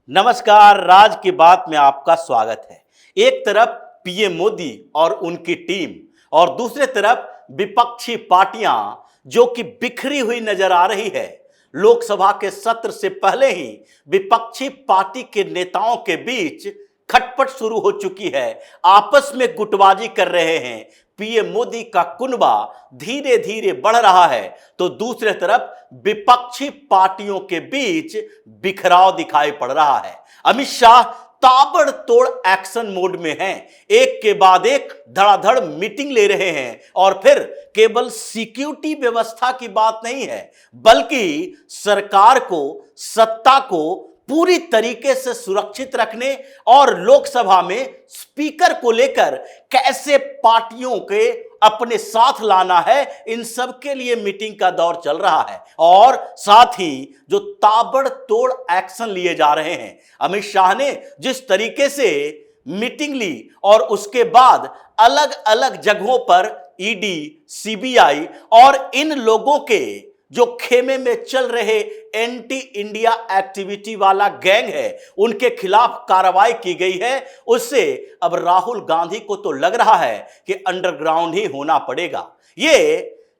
नमस्कार, राज की बात में आपका स्वागत है। एक तरफ पीएम मोदी और उनकी टीम और दूसरे तरफ विपक्षी पार्टियां जो कि बिखरी हुई नजर आ रही है। लोकसभा के सत्र से पहले ही विपक्षी पार्टी के नेताओं के बीच खटपट शुरू हो चुकी है, आपस में गुटबाजी कर रहे हैं। पीएम मोदी का कुनबा धीरे धीरे बढ़ रहा है तो दूसरे तरफ विपक्षी पार्टियों के बीच बिखराव दिखाई पड़ रहा है। अमित शाह ताबड़तोड़ एक्शन मोड में हैं, एक के बाद एक धड़ाधड़ मीटिंग ले रहे हैं और फिर केवल सिक्योरिटी व्यवस्था की बात नहीं है बल्कि सरकार को, सत्ता को पूरी तरीके से सुरक्षित रखने और लोकसभा में स्पीकर को लेकर कैसे पार्टियों के अपने साथ लाना है, इन सब के लिए मीटिंग का दौर चल रहा है। और साथ ही जो ताबड़तोड़ एक्शन लिए जा रहे हैं, अमित शाह ने जिस तरीके से मीटिंग ली और उसके बाद अलग अलग जगहों पर ईडी, सीबीआई और इन लोगों के जो खेमे में चल रहे एंटी इंडिया एक्टिविटी वाला गैंग है, उनके खिलाफ कार्रवाई की गई है। उससे अब राहुल गांधी को तो लग रहा है कि अंडरग्राउंड ही होना पड़ेगा। ये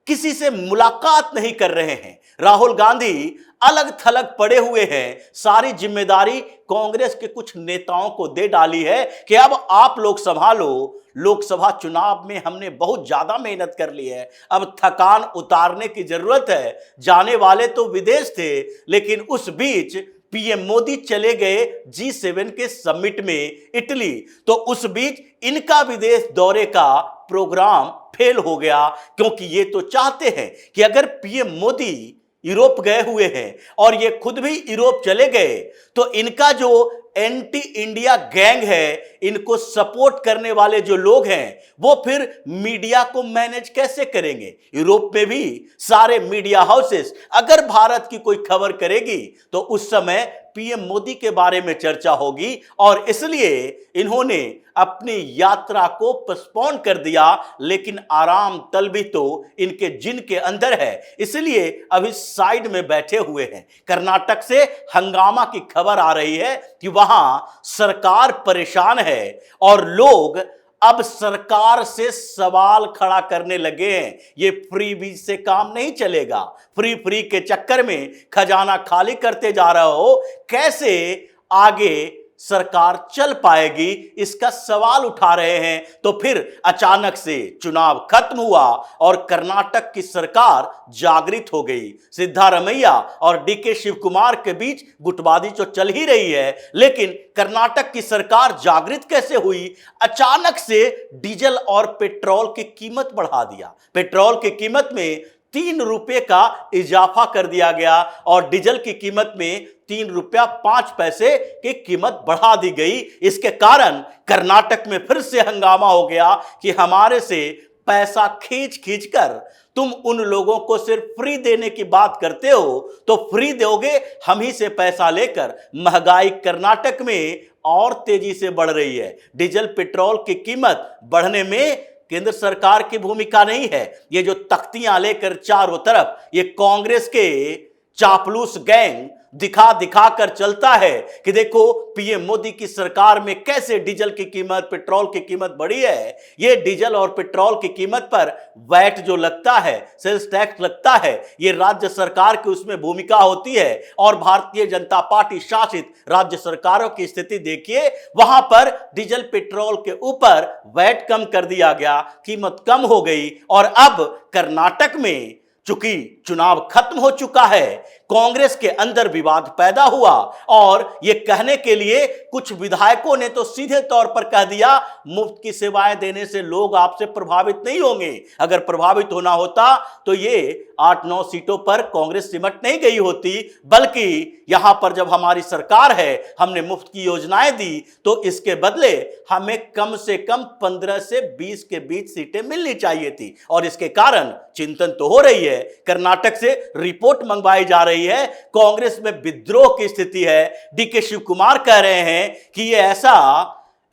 किसी से मुलाकात नहीं कर रहे हैं। राहुल गांधी अलग थलग पड़े हुए हैं। सारी जिम्मेदारी कांग्रेस के कुछ नेताओं को दे डाली है कि अब आप लोग संभालो। लोकसभा चुनाव में हमने बहुत ज्यादा मेहनत कर ली है, अब थकान उतारने की जरूरत है। जाने वाले तो विदेश थे, लेकिन उस बीच पीएम मोदी चले गए G7 के समिट में इटली, तो उस बीच इनका विदेश दौरे का प्रोग्राम फेल हो गया, क्योंकि ये तो चाहते हैं कि अगर पीएम मोदी यूरोप गए हुए हैं और ये खुद भी यूरोप चले गए तो इनका जो एंटी इंडिया गैंग है, इनको सपोर्ट करने वाले जो लोग हैं, वो फिर मीडिया को मैनेज कैसे करेंगे। यूरोप में भी सारे मीडिया हाउसेस अगर भारत की कोई खबर करेगी तो उस समय पीएम मोदी के बारे में चर्चा होगी और इसलिए इन्होंने अपनी यात्रा को पोस्टपोन कर दिया। लेकिन आराम तलबी तो इनके जिन के अंदर है, इसलिए अभी साइड में बैठे हुए हैं। कर्नाटक से हंगामा की खबर आ रही है कि वहां सरकार परेशान है और लोग अब सरकार से सवाल खड़ा करने लगे हैं। ये फ्री बीज से काम नहीं चलेगा। फ्री के चक्कर में खजाना खाली करते जा रहे हो, कैसे आगे सरकार चल पाएगी, इसका सवाल उठा रहे हैं। तो फिर अचानक से चुनाव खत्म हुआ और कर्नाटक की सरकार जागृत हो गई। सिद्धारमैया और डीके शिव कुमार के बीच गुटबाजी तो चल ही रही है, लेकिन कर्नाटक की सरकार जागृत कैसे हुई? अचानक से डीजल और पेट्रोल की कीमत बढ़ा दिया। पेट्रोल की कीमत में 3 रुपए का इजाफा कर दिया गया और डीजल की कीमत में 3 रुपया 5 पैसे की कीमत बढ़ा दी गई। इसके कारण कर्नाटक में फिर से हंगामा हो गया कि हमारे से पैसा खींच खींच कर तुम उन लोगों को सिर्फ फ्री देने की बात करते हो, तो फ्री दोगे हम ही से पैसा लेकर। महंगाई कर्नाटक में और तेजी से बढ़ रही है। डीजल पेट्रोल की कीमत बढ़ने में केंद्र सरकार की भूमिका नहीं है। ये जो तख्तियां लेकर चारों तरफ ये कांग्रेस के चापलूस गैंग दिखा दिखा कर चलता है कि देखो पीएम मोदी की सरकार में कैसे डीजल की कीमत, पेट्रोल की कीमत बढ़ी है। ये डीजल और पेट्रोल की कीमत पर वैट जो लगता है, सेल्स टैक्स लगता है, ये राज्य सरकार की उसमें भूमिका होती है। और भारतीय जनता पार्टी शासित राज्य सरकारों की स्थिति देखिए, वहां पर डीजल पेट्रोल के ऊपर वैट कम कर दिया गया, कीमत कम हो गई। और अब कर्नाटक में चूंकि चुनाव खत्म हो चुका है, कांग्रेस के अंदर विवाद पैदा हुआ और यह कहने के लिए कुछ विधायकों ने तो सीधे तौर पर कह दिया, मुफ्त की सेवाएं देने से लोग आपसे प्रभावित नहीं होंगे। अगर प्रभावित होना होता तो ये 8-9 सीटों पर कांग्रेस सिमट नहीं गई होती, बल्कि यहां पर जब हमारी सरकार है, हमने मुफ्त की योजनाएं दी, तो इसके बदले हमें कम से कम 15 से 20 के बीच सीटें मिलनी चाहिए थी। और इसके कारण चिंतन तो हो रही है। कर्नाटक से रिपोर्ट मंगवाई जा रही है, कांग्रेस में विद्रोह की स्थिति है। डीके शिव कुमार कह रहे हैं कि यह ऐसा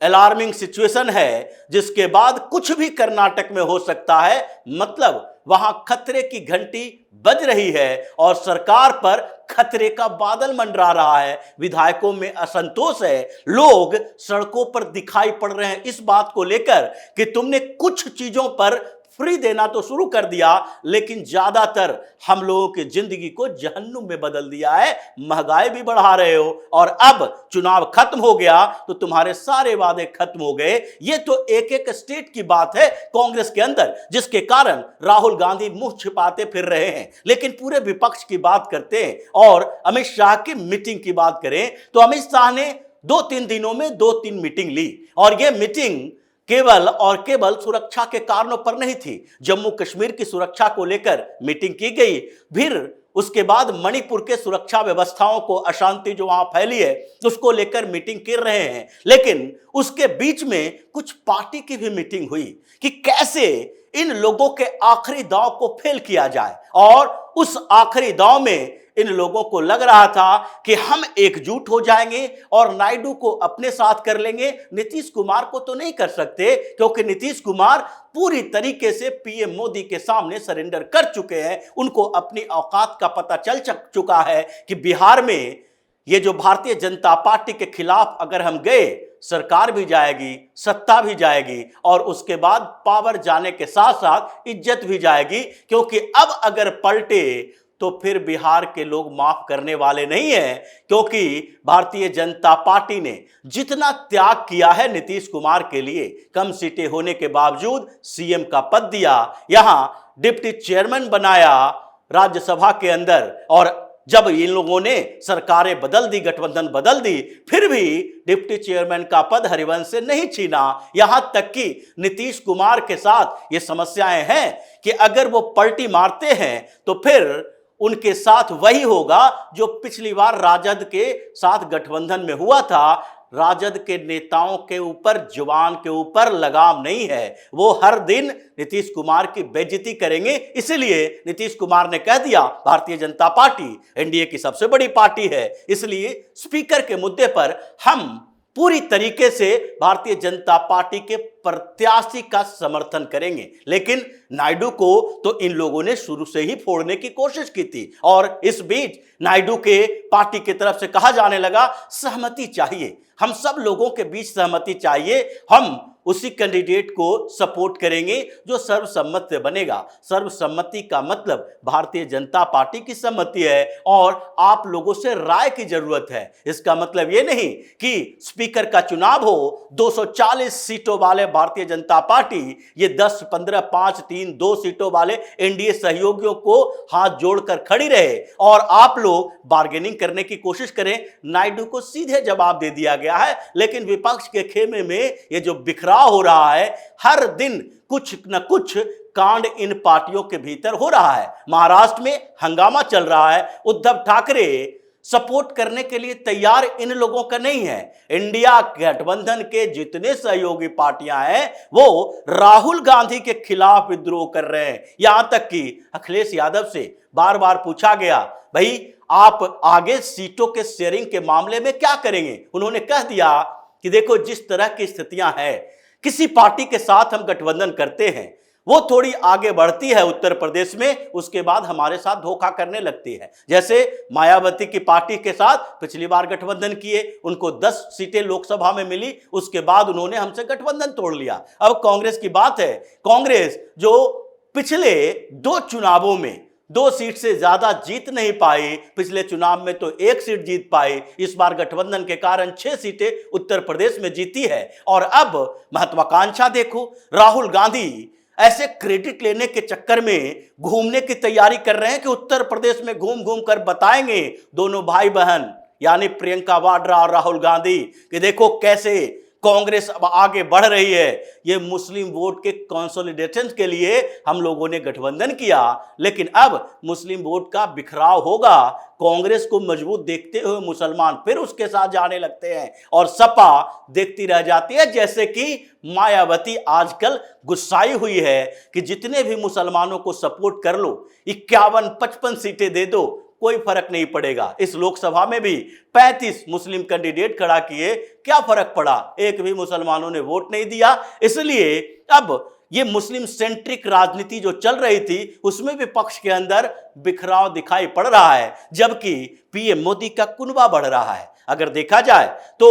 अलार्मिंग सिचुएशन है जिसके बाद कुछ भी कर्नाटक में हो सकता है। मतलब वहां खतरे की घंटी बज रही है और सरकार पर खतरे का बादल मंडरा रहा है। विधायकों में असंतोष है, लोग सड़कों पर दिखाई पड़ रहे हैं इस बात को लेकर कि तुमने कुछ चीजों पर फ्री देना तो शुरू कर दिया, लेकिन ज्यादातर हम लोगों की जिंदगी को जहन्नुम में बदल दिया है, महंगाई भी बढ़ा रहे हो और अब चुनाव खत्म हो गया तो तुम्हारे सारे वादे खत्म हो गए। ये तो एक एक स्टेट की बात है कांग्रेस के अंदर, जिसके कारण राहुल गांधी मुंह छिपाते फिर रहे हैं। लेकिन पूरे विपक्ष की बात करते हैं और अमित शाह की मीटिंग की बात करें तो अमित शाह ने 2-3 दिनों में 2-3 मीटिंग ली और यह मीटिंग केवल और केवल सुरक्षा के कारणों पर नहीं थी। जम्मू कश्मीर की सुरक्षा को लेकर मीटिंग की गई, फिर उसके बाद मणिपुर के सुरक्षा व्यवस्थाओं को अशांति जो वहां फैली है उसको लेकर मीटिंग कर रहे हैं। लेकिन उसके बीच में कुछ पार्टी की भी मीटिंग हुई कि कैसे इन लोगों के आखिरी दांव को फेल किया जाए और उस आखिरी दांव में इन लोगों को लग रहा था कि हम एकजुट हो जाएंगे और नायडू को अपने साथ कर लेंगे, नीतीश कुमार को तो नहीं कर सकते क्योंकि नीतीश कुमार पूरी तरीके से पीएम मोदी के सामने सरेंडर कर चुके हैं। उनको अपनी औकात का पता चल चुका है कि बिहार में ये जो भारतीय जनता पार्टी के खिलाफ अगर हम गए, सरकार भी जाएगी, सत्ता भी जाएगी और उसके बाद पावर जाने के साथ साथ इज्जत भी जाएगी, क्योंकि अब अगर पलटे तो फिर बिहार के लोग माफ करने वाले नहीं हैं। क्योंकि भारतीय जनता पार्टी ने जितना त्याग किया है नीतीश कुमार के लिए, कम सीटें होने के बावजूद सीएम का पद दिया, यहां डिप्टी चेयरमैन बनाया राज्यसभा के अंदर, और जब इन लोगों ने सरकारें बदल दी, गठबंधन बदल दी, फिर भी डिप्टी चेयरमैन का पद हरिवंश से नहीं छीना। यहां तक कि नीतीश कुमार के साथ ये समस्याएं हैं कि अगर वो पलटी मारते हैं तो फिर उनके साथ वही होगा जो पिछली बार राजद के साथ गठबंधन में हुआ था। राजद के नेताओं के ऊपर, जवान के ऊपर लगाम नहीं है, वो हर दिन नीतीश कुमार की बेइज्जती करेंगे। इसलिए नीतीश कुमार ने कह दिया भारतीय जनता पार्टी एनडीए की सबसे बड़ी पार्टी है, इसलिए स्पीकर के मुद्दे पर हम पूरी तरीके से भारतीय जनता पार्टी के प्रत्याशी का समर्थन करेंगे। लेकिन नायडू को तो इन लोगों ने शुरू से ही फोड़ने की कोशिश की थी और इस बीच नायडू के पार्टी की तरफ से कहा जाने लगा सहमति चाहिए, हम सब लोगों के बीच सहमति चाहिए, हम उसी कैंडिडेट को सपोर्ट करेंगे जो सर्वसम्मत से बनेगा। सर्वसम्मति का मतलब भारतीय जनता पार्टी की सहमति है और आप लोगों से राय की जरूरत है। इसका मतलब यह नहीं कि स्पीकर का चुनाव हो, 240 सीटों वाले भारतीय जनता पार्टी ये 10, 15, 5, 3, 2 सीटों वाले एनडीए सहयोगियों को हाथ जोड़कर खड़ी रहे और आप लोग बार्गेनिंग करने की कोशिश करें। नायडू को सीधे जवाब दे दिया गया है, लेकिन विपक्ष के खेमे में ये जो बिखरा हो रहा है, हर दिन कुछ न कुछ कांड इन पार्टियों के भीतर हो रहा है। महाराष्ट्र में हंगामा चल रहा है, उद्धव ठाकरे सपोर्ट करने के लिए तैयार इन लोगों का नहीं है। इंडिया गठबंधन के जितने सहयोगी पार्टियां हैं वो राहुल गांधी के खिलाफ विद्रोह कर रहे हैं। यहां तक कि अखिलेश यादव से बार बार पूछा गया, भाई आप आगे सीटों के शेयरिंग के मामले में क्या करेंगे? उन्होंने कह दिया कि देखो जिस तरह की स्थितियां हैं, किसी पार्टी के साथ हम गठबंधन करते हैं, वो थोड़ी आगे बढ़ती है उत्तर प्रदेश में, उसके बाद हमारे साथ धोखा करने लगती है। जैसे मायावती की पार्टी के साथ पिछली बार गठबंधन किए, उनको 10 सीटें लोकसभा में मिली, उसके बाद उन्होंने हमसे गठबंधन तोड़ लिया। अब कांग्रेस की बात है, कांग्रेस जो पिछले 2 चुनावों में 2 सीट से ज्यादा जीत नहीं पाई, पिछले चुनाव में तो 1 सीट जीत पाई, इस बार गठबंधन के कारण 6 सीटें उत्तर प्रदेश में जीती है। और अब महत्वाकांक्षा देखो, राहुल गांधी ऐसे क्रेडिट लेने के चक्कर में घूमने की तैयारी कर रहे हैं कि उत्तर प्रदेश में घूम घूम कर बताएंगे दोनों भाई बहन यानी प्रियंका वाड्रा और राहुल गांधी कि देखो कैसे कांग्रेस अब आगे बढ़ रही है। ये मुस्लिम वोट के कंसोलिडेशन के लिए हम लोगों ने गठबंधन किया, लेकिन अब मुस्लिम वोट का बिखराव होगा। कांग्रेस को मजबूत देखते हुए मुसलमान फिर उसके साथ जाने लगते हैं और सपा देखती रह जाती है। जैसे कि मायावती आजकल गुस्साई हुई है कि जितने भी मुसलमानों को सपोर्ट कर लो, 51-55 सीटें दे दो, कोई फर्क नहीं पड़ेगा। इस लोकसभा में भी 35 मुस्लिम कैंडिडेट खड़ा किए, क्या फर्क पड़ा? एक भी मुसलमानों ने वोट नहीं दिया। इसलिए अब ये मुस्लिम सेंट्रिक राजनीति जो चल रही थी उसमें विपक्ष के अंदर बिखराव दिखाई पड़ रहा है, जबकि पीएम मोदी का कुनबा बढ़ रहा है। अगर देखा जाए तो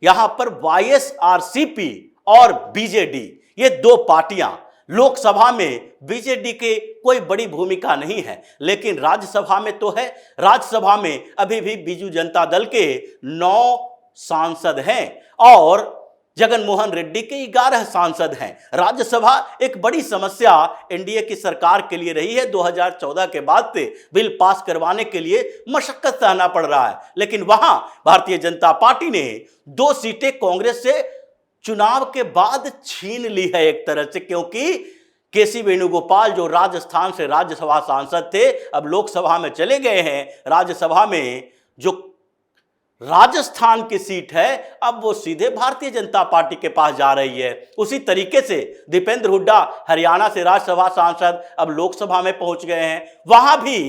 यहां पर वाईएसआरसीपी और बीजेडी, ये दो पार्टियां, लोकसभा में बीजेडी के कोई बड़ी भूमिका नहीं है, लेकिन राज्यसभा में तो है। राज्यसभा में अभी भी बीजू जनता दल के 9 सांसद हैं और जगन मोहन रेड्डी के 11 सांसद हैं। राज्यसभा एक बड़ी समस्या एनडीए की सरकार के लिए रही है। 2014 के बाद से बिल पास करवाने के लिए मशक्कत सहना पड़ रहा है, लेकिन वहां भारतीय जनता पार्टी ने 2 सीटें कांग्रेस से चुनाव के बाद छीन ली है एक तरह से, क्योंकि केसी वेणुगोपाल जो राजस्थान से राज्यसभा सांसद थे अब लोकसभा में चले गए हैं। राज्यसभा में जो राजस्थान की सीट है अब वो सीधे भारतीय जनता पार्टी के पास जा रही है। उसी तरीके से दीपेंद्र हुड्डा हरियाणा से राज्यसभा सांसद अब लोकसभा में पहुंच गए हैं, वहां भी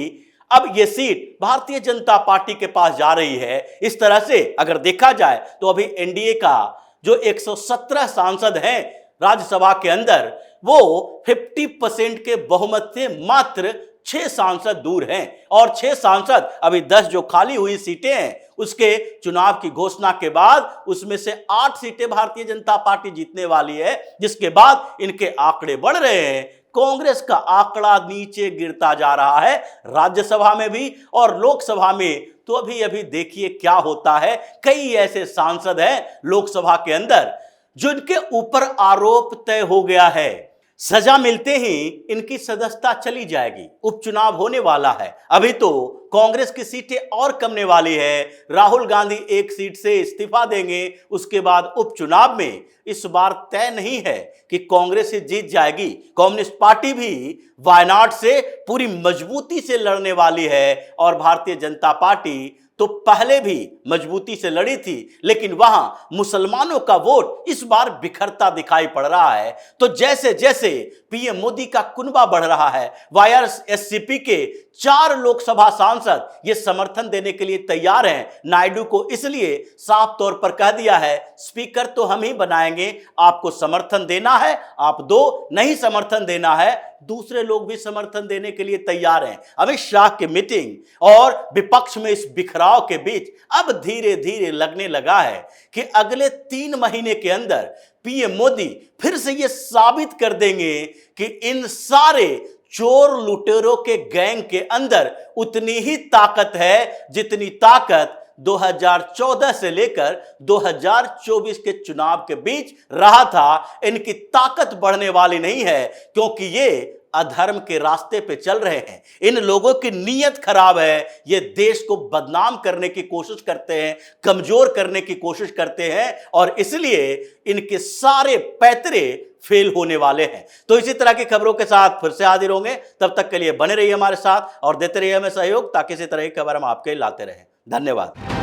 अब ये सीट भारतीय जनता पार्टी के पास जा रही है। इस तरह से अगर देखा जाए तो अभी एनडीए का जो 117 सांसद हैं राज्यसभा के अंदर, वो 50% के बहुमत से मात्र 6 सांसद दूर हैं और 6 सांसद अभी 10 जो खाली हुई सीटें हैं उसके चुनाव की घोषणा के बाद उसमें से 8 सीटें भारतीय जनता पार्टी जीतने वाली है, जिसके बाद इनके आंकड़े बढ़ रहे हैं। कांग्रेस का आंकड़ा नीचे गिरता जा रहा है राज्यसभा में भी और लोकसभा में तो अभी अभी देखिए क्या होता है। कई ऐसे सांसद हैं लोकसभा के अंदर जिनके ऊपर आरोप तय हो गया है, सजा मिलते ही इनकी सदस्यता चली जाएगी। उपचुनाव होने वाला है, अभी तो कांग्रेस की सीटें और कमने वाली है। राहुल गांधी 1 सीट से इस्तीफा देंगे, उसके बाद उपचुनाव में इस बार तय नहीं है कि कांग्रेस से जीत जाएगी। कम्युनिस्ट पार्टी भी वायनाड से पूरी मजबूती से लड़ने वाली है और भारतीय जनता पार्टी तो पहले भी मजबूती से लड़ी थी, लेकिन वहां मुसलमानों का वोट इस बार बिखरता दिखाई पड़ रहा है। तो जैसे जैसे पीएम मोदी का कुनबा बढ़ रहा है, वाईएसआरसीपी के 4 लोकसभा सांसद ये समर्थन देने के लिए तैयार हैं। नायडू को इसलिए साफ तौर पर कह दिया है, स्पीकर तो हम ही बनाएंगे, आपको समर्थन देना है आप दो, नहीं समर्थन देना है दूसरे लोग भी समर्थन देने के लिए तैयार हैं। अमित शाह की मीटिंग और विपक्ष में इस बिखराव के बीच अब धीरे धीरे लगने लगा है कि अगले 3 महीने के अंदर पीएम मोदी फिर से ये साबित कर देंगे कि इन सारे चोर लुटेरों के गैंग के अंदर उतनी ही ताकत है जितनी ताकत 2014 से लेकर 2024 के चुनाव के बीच रहा था। इनकी ताकत बढ़ने वाली नहीं है, क्योंकि ये अधर्म के रास्ते पे चल रहे हैं। इन लोगों की नीयत खराब है, ये देश को बदनाम करने की कोशिश करते हैं, कमजोर करने की कोशिश करते हैं और इसलिए इनके सारे पैतरे फेल होने वाले हैं। तो इसी तरह की खबरों के साथ फिर से हाजिर होंगे, तब तक के लिए बने रहिए हमारे साथ और देते रहिए हमें सहयोग, ताकि इसी तरह की खबर हम आपके लाते रहें। धन्यवाद।